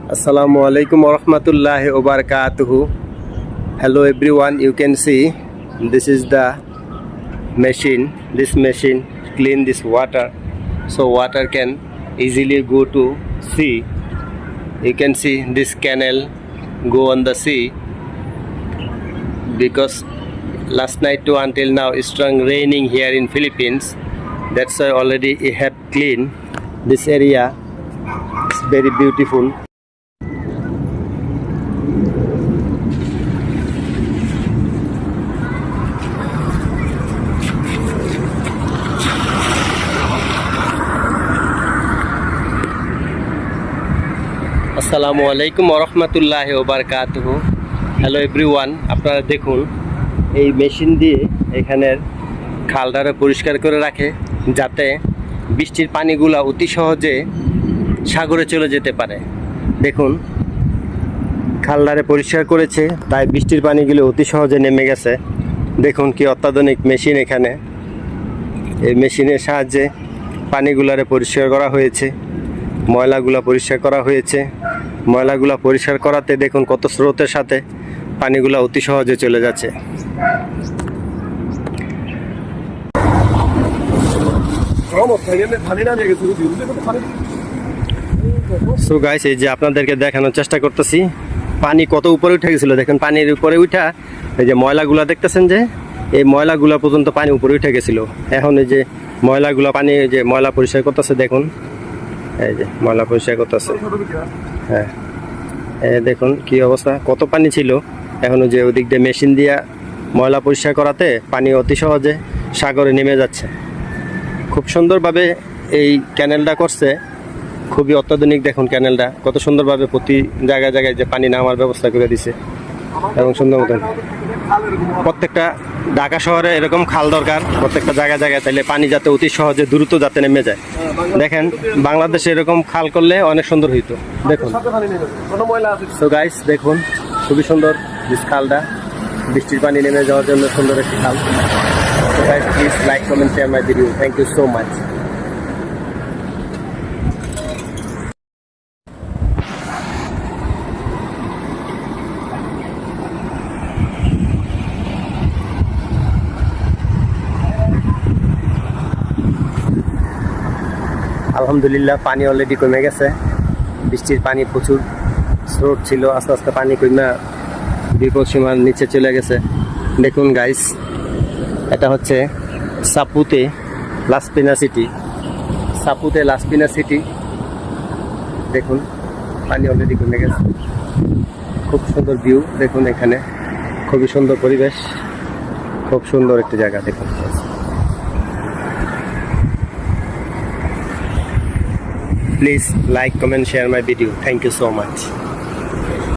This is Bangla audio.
Assalamu alaikum warahmatullahi wabarakatuh. Hello everyone, you can see this is the machine. This machine clean this water, so water can easily go to sea. You can see this canal go on the sea because last night to until now it's strong raining here in Philippines. That's why already it have clean this area. It's very beautiful. আসসালামু আলাইকুম ওরহমতুল্লাহি ওবারকাতুহু। হ্যালো এভরিওয়ান, আপনারা দেখুন এই মেশিন দিয়ে এখানের খালটারে পরিষ্কার করে রাখে যাতে বৃষ্টির পানিগুলো অতি সহজে সাগরে চলে যেতে পারে। দেখুন খালটারে পরিষ্কার করেছে, তাই বৃষ্টির পানিগুলো অতি সহজে নেমে গেছে। দেখুন কি অত্যাধুনিক মেশিন এখানে। এই মেশিনের সাহায্যে পানিগুলারে পরিষ্কার করা হয়েছে, ময়লাগুলা পরিষ্কার করা হয়েছে। ময়লাগুলা পরিষ্কার করাতে দেখুন কত স্রোতের সাথে পানিগুলা অতি সহজে চলে যাচ্ছে। সো গাইস, এই যে আপনাদেরকে দেখানোর চেষ্টা করতেছি পানি কত উপরে উঠে গেছিল। দেখেন পানির উপরে উঠা এই যে ময়লাগুলা দেখতেছেন, যে এই ময়লাগুলা পর্যন্ত পানি উপরে উঠে গেছিল। এখন এই যে ময়লাগুলা পানি যে ময়লা পরিষ্কার করতেছে, দেখুন এই যে ময়লা পরিষ্কার করতেছে। হ্যাঁ, দেখুন কি অবস্থা, কত পানি ছিল। এখন যে ওদিক দিয়ে মেশিন দিয়া ময়লা পরিষ্কার করাতে পানি অতি সহজে সাগরে নেমে যাচ্ছে। খুব সুন্দরভাবে এই ক্যানেলটা করছে, খুবই অত্যাধুনিক। দেখুন ক্যানেলটা কত সুন্দরভাবে প্রতি জায়গায় জায়গায় যে পানি নামার ব্যবস্থা করে দিছে এবং সুন্দর মতন। প্রত্যেকটা ঢাকা শহরে এরকম খাল দরকার, প্রত্যেকটা জায়গায় জায়গায়, তাইলে পানি যাতে অতি সহজে দ্রুত যাতে নেমে যায়। দেখেন বাংলাদেশে এরকম খাল করলে অনেক সুন্দর হইতো। দেখুন সো গাইস, দেখুন খুবই সুন্দর দিস খালটা, বৃষ্টির পানি নেমে যাওয়ার জন্য সুন্দর একটি খাল। So guys, please like, comment, share my video. Thank you so much. আলহামদুলিল্লাহ পানি অলরেডি কমে গেছে। বৃষ্টির পানি প্রচুর স্রোত ছিল, আস্তে আস্তে পানি কমে বিপদ সীমার নিচে চলে গেছে। দেখুন গাইস, এটা হচ্ছে সাপুতে লাসপিনা সিটি। সাপুতে লাসপিনা সিটি, দেখুন পানি অলরেডি কমে গেছে। খুব সুন্দর ভিউ দেখুন, এখানে খুবই সুন্দর পরিবেশ, খুব সুন্দর একটি জায়গা। দেখুন please like, comment, share my video. Thank you so much.